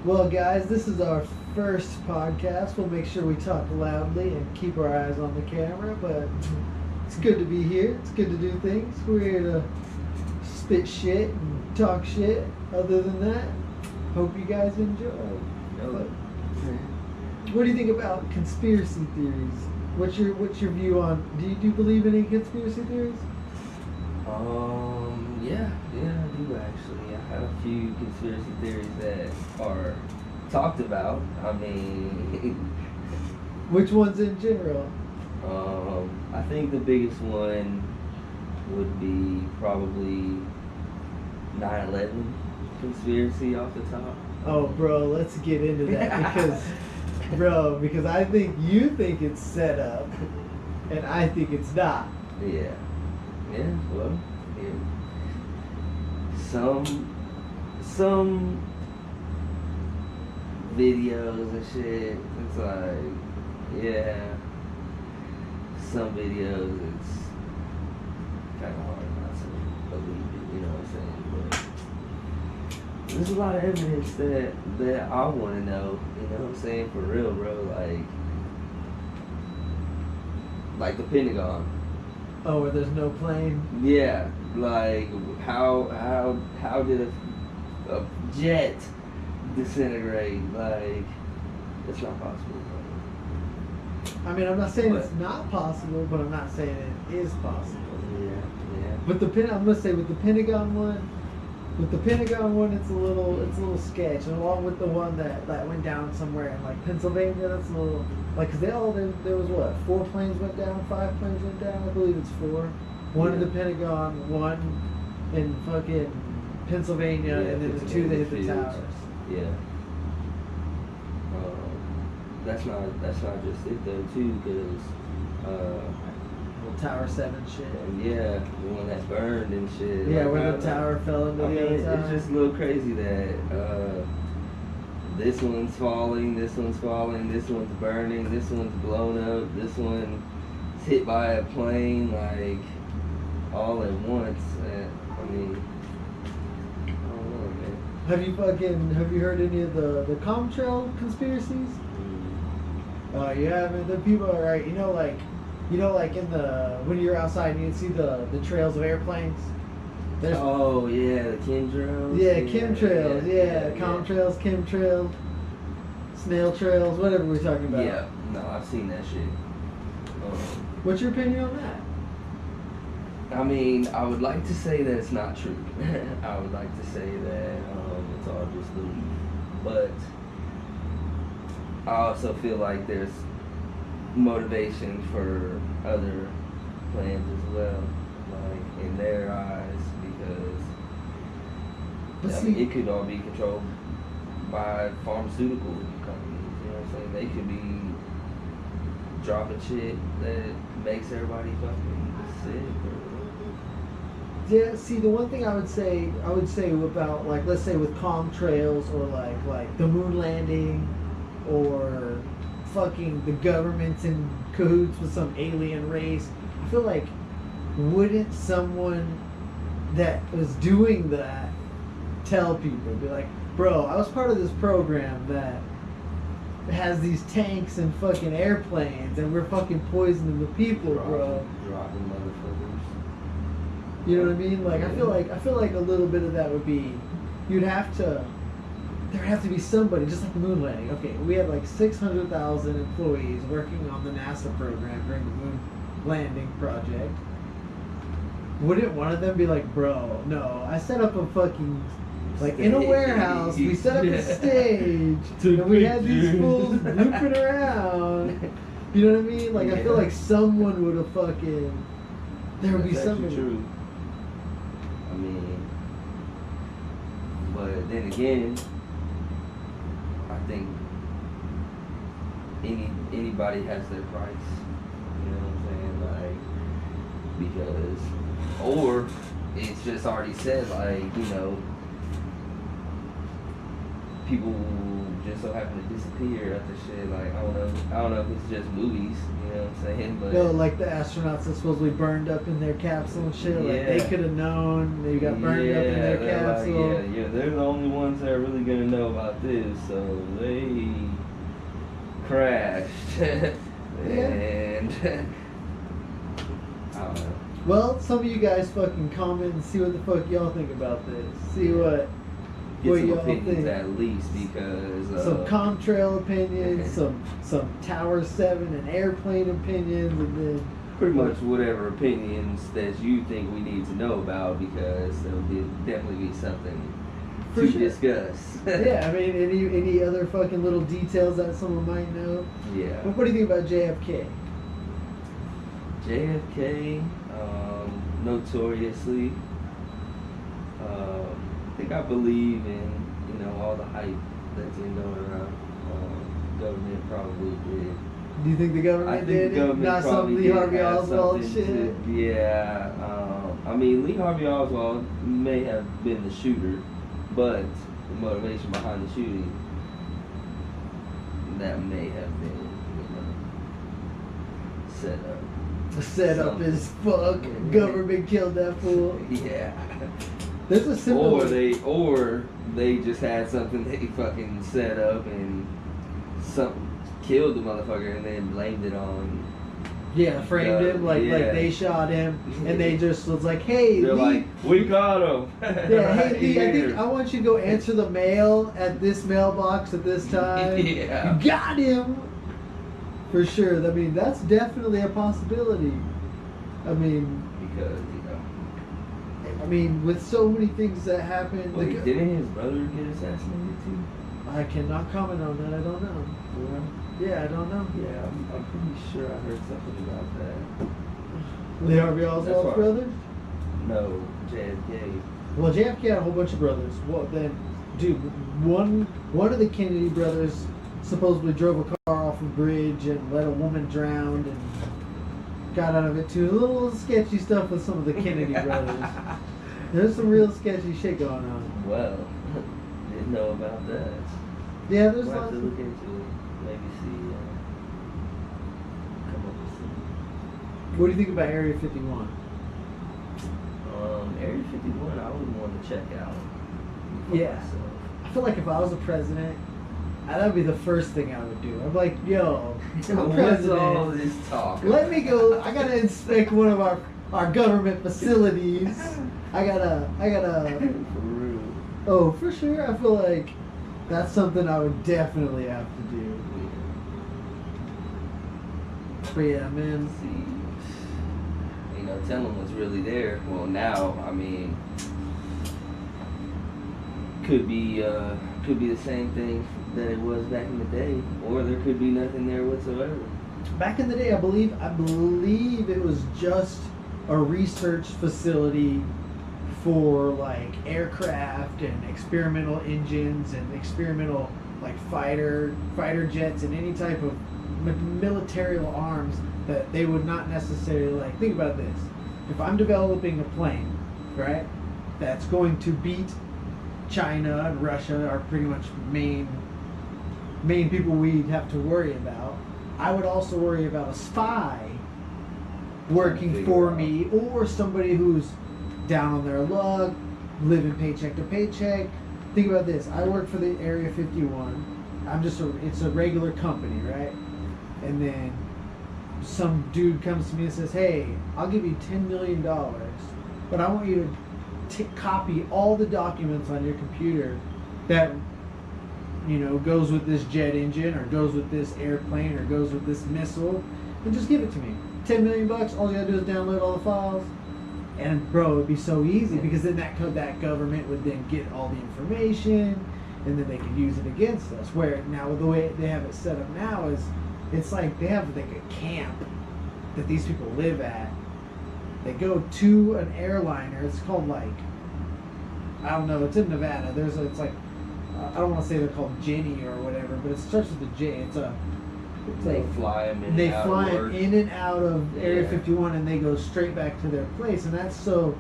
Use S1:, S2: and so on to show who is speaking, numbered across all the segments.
S1: Well, guys, this is our first podcast. We'll make sure we talk loudly and keep our eyes on the camera, but it's good to be here. It's good to do things. We're here to spit shit and talk shit. Other than that, hope you guys enjoy. But what do you think about conspiracy theories? What's your view on? Do you believe in any conspiracy theories?
S2: Yeah, I do actually. I have a few conspiracy theories that are talked about. I mean,
S1: Which ones in general?
S2: I think the biggest one would be probably 9/11 conspiracy off the top.
S1: Oh, bro, let's get into that because I think you think it's set up, and I think it's not.
S2: Yeah. Yeah, well, yeah. Some videos and shit, it's like, yeah. Some videos, it's kind of hard not to believe it, you know what I'm saying? But there's a lot of evidence that I want to know, you know what I'm saying? For real, bro, like the Pentagon.
S1: Oh, where there's no plane?
S2: Yeah, like how did a jet disintegrate? Like, it's not possible.
S1: I mean, I'm not saying
S2: What?
S1: it's not possible, but I'm not saying it is possible.
S2: Yeah.
S1: With I'm gonna say with the Pentagon one, it's a little sketch, and along with the one that went down somewhere in like Pennsylvania, that's a little like because there was what 4 planes went down, 5 planes went down, I believe it's 4. One in the Pentagon, one in fucking Pennsylvania, and then the 2 that hit the
S2: Pennsylvania
S1: towers.
S2: Yeah. That's not just it though too, because
S1: Tower 7 shit.
S2: yeah, the one that burned and shit.
S1: Yeah,
S2: like,
S1: where the tower fell into
S2: I
S1: the
S2: mean,
S1: other tower.
S2: it's just a little crazy that this one's falling, this one's falling, this one's burning, this one's blown up, this one's hit by a plane, like all at once. I mean, I don't know, man.
S1: Have you heard any of the contrail conspiracies? You haven't. The people are right. Like in the when you're outside and you can see the trails of airplanes.
S2: Oh yeah, the chemtrails.
S1: Yeah, chemtrails. Yeah, contrails, chemtrails, snail trails, whatever we're talking about.
S2: Yeah, no, I've seen that shit.
S1: What's your opinion on that?
S2: I mean, I would like to say that it's not true. I would like to say that it's all just belief. But I also feel like there's motivation for other plans as well, like in their eyes, because it could all be controlled by pharmaceutical companies. You know what I'm saying? They could be dropping shit that makes everybody fucking sick.
S1: Yeah, see, the one thing I would say about, like, let's say with contrails or like the moon landing or fucking the government's in cahoots with some alien race, I feel like wouldn't someone that was doing that tell people, be like, bro, I was part of this program that has these tanks and fucking airplanes and we're fucking poisoning the people, bro.
S2: Dropping motherfuckers.
S1: You know what I mean? Like, I feel like a little bit of that would be, there would have to be somebody, just like the moon landing. Okay, we had like 600,000 employees working on the NASA program during the moon landing project. Wouldn't one of them be like, bro, no, I set up a fucking, like, in a warehouse, we set up a stage, and we had these fools looping around. You know what I mean? Like, I feel like someone would have fucking, there would be somebody.
S2: True. I mean, but then again, I think anybody has their price. You know what I'm saying? Like, because, or it's just already said, like, you know, people just so happen to disappear after shit. Like I don't know if it's just movies, you know what I'm saying? But
S1: No, like the astronauts that supposedly burned up in their capsule and shit. Like they
S2: Yeah.
S1: could have known they got burned up in their
S2: they're
S1: capsule.
S2: Like, yeah, they're the only ones that are really gonna know about this, so they crashed. And I don't know.
S1: Well, some of you guys fucking comment and see what the fuck y'all think about this. See what
S2: Get some
S1: y'all
S2: opinions
S1: think.
S2: at least because
S1: Some contrail opinions, some Tower 7 and airplane opinions, and then
S2: pretty much whatever opinions that you think we need to know about, because there will definitely be something
S1: For
S2: to
S1: sure.
S2: discuss.
S1: yeah, I mean any other fucking little details that someone might know.
S2: Yeah.
S1: What do you think about JFK?
S2: JFK, notoriously, I think I believe in, you know, all the hype that's been going around. Government probably did.
S1: Do you think the government
S2: I think
S1: did
S2: the
S1: it?
S2: government
S1: Not some
S2: probably
S1: Lee
S2: did
S1: Harvey
S2: have
S1: Oswald
S2: something
S1: shit?
S2: to, yeah. I mean, Lee Harvey Oswald may have been the shooter, but the motivation behind the shooting, that may have been, you know, set up.
S1: Set up as fuck. Government killed that fool.
S2: Yeah.
S1: There's a similar.
S2: Or they just had something they fucking set up and something killed the motherfucker and then blamed it on.
S1: Yeah, framed him like they shot him, and they just was like, "Hey,
S2: They're
S1: Lee,
S2: like, we got him."
S1: yeah, hey
S2: Right
S1: Lee, I
S2: here.
S1: think I want you to go answer the mail at this mailbox at this time.
S2: Yeah.
S1: You got him for sure. I mean, that's definitely a possibility. I mean,
S2: Because, you know.
S1: I mean, with so many things that happen,
S2: Wait, didn't his brother get assassinated too?
S1: I cannot comment on that. I don't know. Yeah, I don't know.
S2: Yeah, I'm pretty sure I heard something about that.
S1: Lee Harvey
S2: That's
S1: Oswald's
S2: why-
S1: brother?
S2: No, JFK.
S1: Well, JFK had a whole bunch of brothers. Well, then, dude, one of the Kennedy brothers supposedly drove a car off a bridge and let a woman drown and got out of it too. A little sketchy stuff with some of the Kennedy brothers. There's some real sketchy shit going on.
S2: Well, didn't know about that.
S1: Yeah, there's
S2: We'll have
S1: lots
S2: to
S1: of.
S2: look into it. Maybe see. Come up with some.
S1: What do you think about Area 51?
S2: Area 51, I would want to check out. for
S1: Yeah.
S2: myself.
S1: I feel like if I was a president, that'd be the first thing I would do. I'm like, yo, I'm
S2: What's
S1: president.
S2: all this talk?
S1: Let me go. I gotta inspect one of our government facilities. I gotta.
S2: For real.
S1: Oh, for sure. I feel like that's something I would definitely have to do. But yeah, man.
S2: See, you know, tell them what's really there. Well, now, I mean, could be the same thing that it was back in the day, or there could be nothing there whatsoever.
S1: Back in the day, I believe it was just a research facility for like aircraft and experimental engines and experimental like fighter jets and any type of military arms that they would not necessarily like. Think about this: if I'm developing a plane, right, that's going to beat China and Russia are pretty much main people we'd have to worry about. I would also worry about a spy working for me, or somebody who's down on their luck, living paycheck to paycheck. Think about this. I work for the Area 51. It's a regular company, right? And then some dude comes to me and says, hey, I'll give you $10 million, but I want you to copy all the documents on your computer that, you know, goes with this jet engine or goes with this airplane or goes with this missile, and just give it to me. $10 million, all you gotta do is download all the files. And bro, it'd be so easy because then that government would then get all the information and then they could use it against us. Where now the way they have it set up now is it's like they have like a camp that these people live at. They go to an airliner. It's called like, I don't know, it's in Nevada. It's like, I don't want to say they're called Jenny or whatever, but it starts with a J.
S2: They fly them in
S1: They
S2: and out
S1: fly
S2: of
S1: them
S2: work.
S1: in and out of Area
S2: Yeah.
S1: 51 and they go straight back to their place, and that's so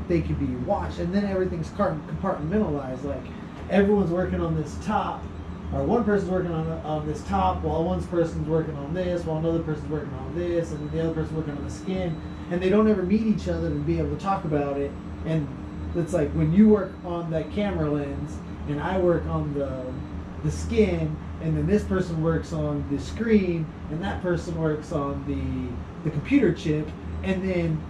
S1: they could be watched, and then everything's compartmentalized. Like everyone's working on this top or one person's working on this top, while one person's working on this, while another person's working on this, and then the other person's working on the skin, and they don't ever meet each other to be able to talk about it. And it's like when you work on that camera lens, and I work on the skin, and then this person works on the screen, and that person works on the computer chip, and then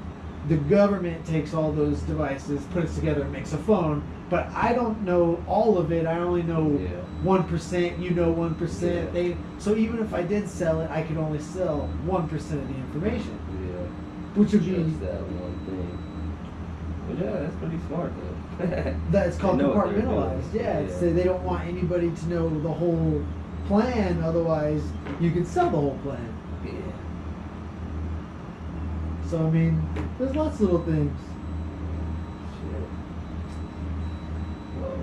S1: the government takes all those devices, puts it together, and makes a phone. But I don't know all of it. I only know 1%. You know 1%.
S2: Yeah.
S1: So even if I did sell it, I could only sell 1% of the information.
S2: Yeah.
S1: Which would
S2: Just
S1: be
S2: that one thing. But yeah, that's pretty smart though.
S1: that's called
S2: They know what they're
S1: compartmentalized.
S2: doing.
S1: Yeah,
S2: Yeah.
S1: So they don't want anybody to know the whole plan. Otherwise, you could sell the whole plan.
S2: Yeah.
S1: So I mean, there's lots of little things.
S2: Shit. Well,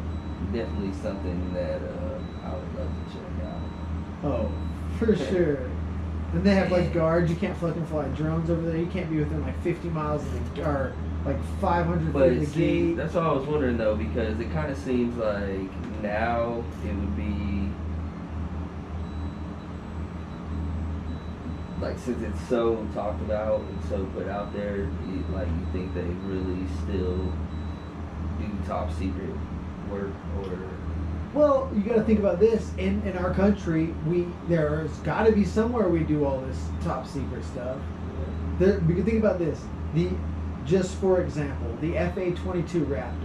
S2: definitely something that I would love to check out.
S1: Oh, for sure. And they have like guards. You can't fucking fly drones over there. You can't be within like 50 miles of the or like 500
S2: But
S1: feet of the
S2: see,
S1: gate.
S2: that's what I was wondering though, because it kind of seems like now it would be like, since it's so talked about and so put out there, like you think they really still do top secret work, or
S1: Well, you got to think about this. In our country, there's got to be somewhere we do all this top secret stuff. We can think about this. Just for example, the FA-22 Raptor.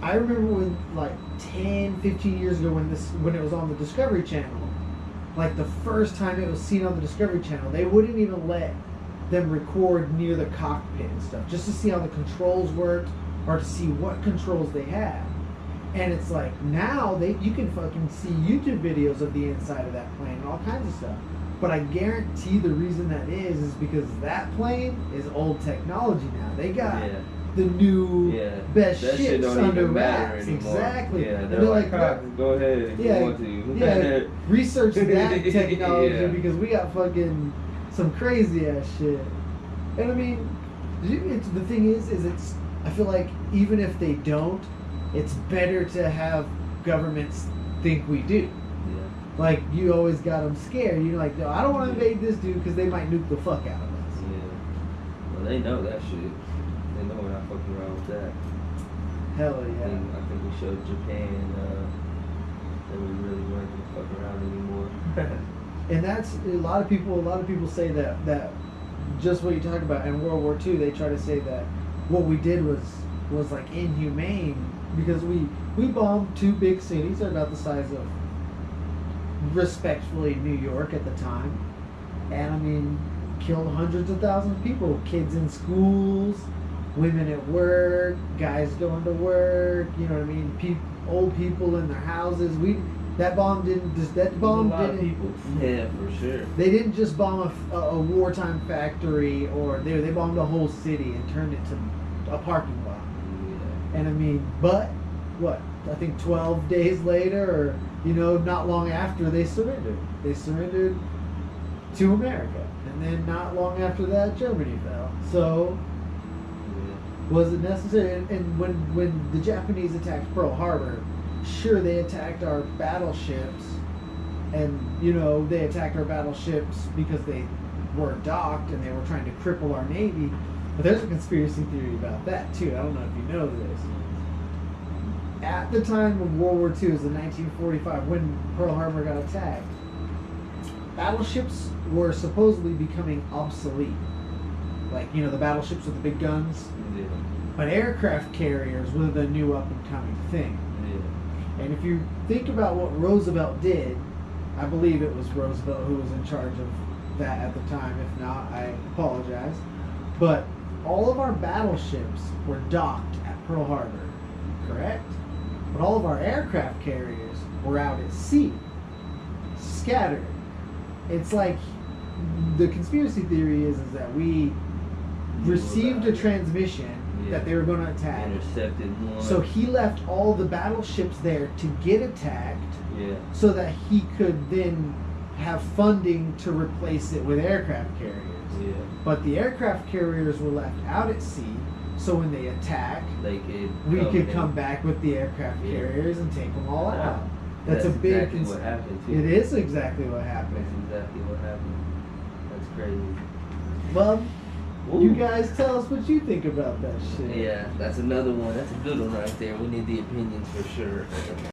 S1: I remember when, like 10, 15 years ago, when it was on the Discovery Channel, like the first time it was seen on the Discovery Channel, they wouldn't even let them record near the cockpit and stuff, just to see how the controls worked or to see what controls they had. And it's like now you can fucking see YouTube videos of the inside of that plane and all kinds of stuff. But I guarantee the reason that is because that plane is old technology now. They got the new best
S2: that shit
S1: ships
S2: don't
S1: under
S2: even matter
S1: wraps.
S2: anymore.
S1: Exactly.
S2: Yeah,
S1: And
S2: they're like, go ahead if
S1: yeah,
S2: you want to.
S1: yeah, research that technology
S2: Yeah.
S1: because we got fucking some crazy ass shit. And I mean, the thing is it's. I feel like even if they don't, it's better to have governments think we do.
S2: Yeah.
S1: Like, you always got them scared. You're like, no, I don't want to invade this dude because they might nuke the fuck out of us.
S2: Yeah. Well, they know that shit. They know we're not fucking around with that.
S1: Hell
S2: I
S1: yeah.
S2: think we showed Japan that we really weren't gonna fuck around anymore.
S1: And that's a lot of people say that just what you talk about in World War II, they try to say that what we did was like inhumane because we bombed two big cities that are about the size of, respectfully, New York at the time, and I mean killed hundreds of thousands of people, kids in schools, women at work, guys going to work, you know what I mean, old people in their houses. That bomb didn't.
S2: People. Yeah, for sure.
S1: They didn't just bomb a wartime factory, or they bombed a whole city and turned it to a parking lot.
S2: Yeah.
S1: And I mean, but what? I think 12 days later, or not long after, they surrendered. They surrendered to America, and then not long after that, Germany fell. So, was it necessary? And when the Japanese attacked Pearl Harbor, sure, they attacked our battleships, and they attacked our battleships because they were docked and they were trying to cripple our navy. But there's a conspiracy theory about that too. I don't know if you know this. At the time of World War II, it was in 1945 when Pearl Harbor got attacked. Battleships were supposedly becoming obsolete, like the battleships with the big guns.
S2: Yeah.
S1: But aircraft carriers were the new up and coming thing.
S2: Yeah.
S1: And if you think about what Roosevelt did, I believe it was Roosevelt who was in charge of that at the time. If not, I apologize. But all of our battleships were docked at Pearl Harbor, correct? But all of our aircraft carriers were out at sea, scattered. It's like the conspiracy theory is that we received a transmission that they were going to attack.
S2: Intercepted one.
S1: So he left all the battleships there to get attacked, so that he could then have funding to replace it with aircraft carriers.
S2: Yeah.
S1: But the aircraft carriers were left out at sea, so when they attack, we could come back with the aircraft carriers and take them all out. That's a big.
S2: exactly what happened too.
S1: It is exactly what happened.
S2: That's exactly what happened. That's crazy.
S1: Well,
S2: Ooh.
S1: you guys tell us what you think about that shit.
S2: Yeah, that's another one. That's a good one right there. We need the opinions for sure.